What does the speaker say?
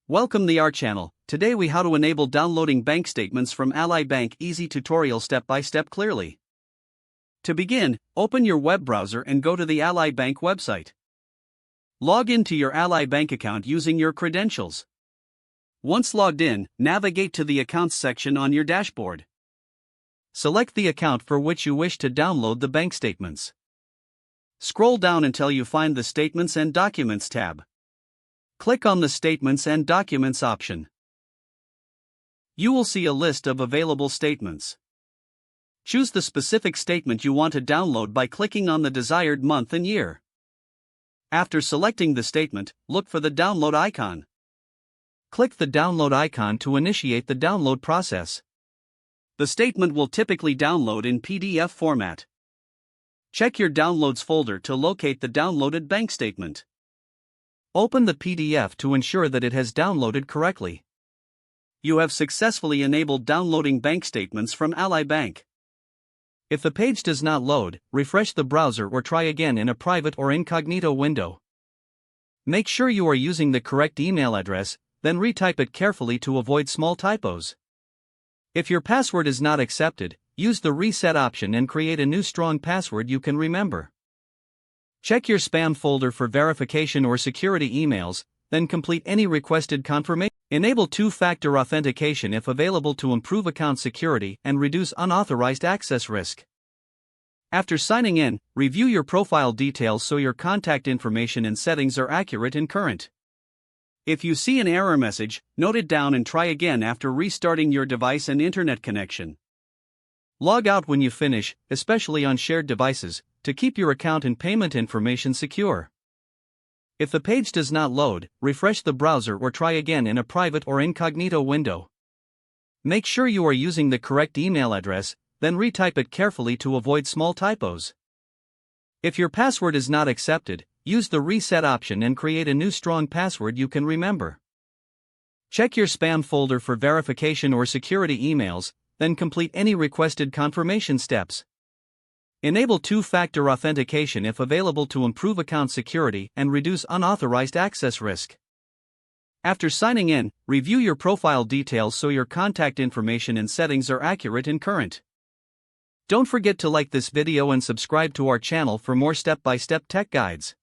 Welcome to our channel. Today we how to enable downloading bank statements from Ally Bank. Easy tutorial step by step clearly. To begin, open your web browser and go to the Ally Bank website. Log into your Ally Bank account using your credentials. Once logged in, navigate to the Accounts section on your dashboard. Select the account for which you wish to download the bank statements. Scroll down until you find the Statements and Documents tab. Click on the Statements and Documents option. You will see a list of available statements. Choose the specific statement you want to download by clicking on the desired month and year. After selecting the statement, look for the download icon. Click the download icon to initiate the download process. The statement will typically download in PDF format. Check your Downloads folder to locate the downloaded bank statement. Open the PDF to ensure that it has downloaded correctly. You have successfully enabled downloading bank statements from Ally Bank. If the page does not load, refresh the browser or try again in a private or incognito window. Make sure you are using the correct email address, then retype it carefully to avoid small typos. If your password is not accepted, use the reset option and create a new strong password you can remember. Check your spam folder for verification or security emails, then complete any requested confirmation. Enable two-factor authentication if available to improve account security and reduce unauthorized access risk. After signing in, review your profile details so your contact information and settings are accurate and current. If you see an error message, note it down and try again after restarting your device and internet connection. Log out when you finish, especially on shared devices, to keep your account and payment information secure. If the page does not load, refresh the browser or try again in a private or incognito window. Make sure you are using the correct email address, then retype it carefully to avoid small typos. If your password is not accepted, use the reset option and create a new strong password you can remember. Check your spam folder for verification or security emails, then complete any requested confirmation steps. Enable two-factor authentication if available to improve account security and reduce unauthorized access risk. After signing in, review your profile details so your contact information and settings are accurate and current. Don't forget to like this video and subscribe to our channel for more step-by-step tech guides.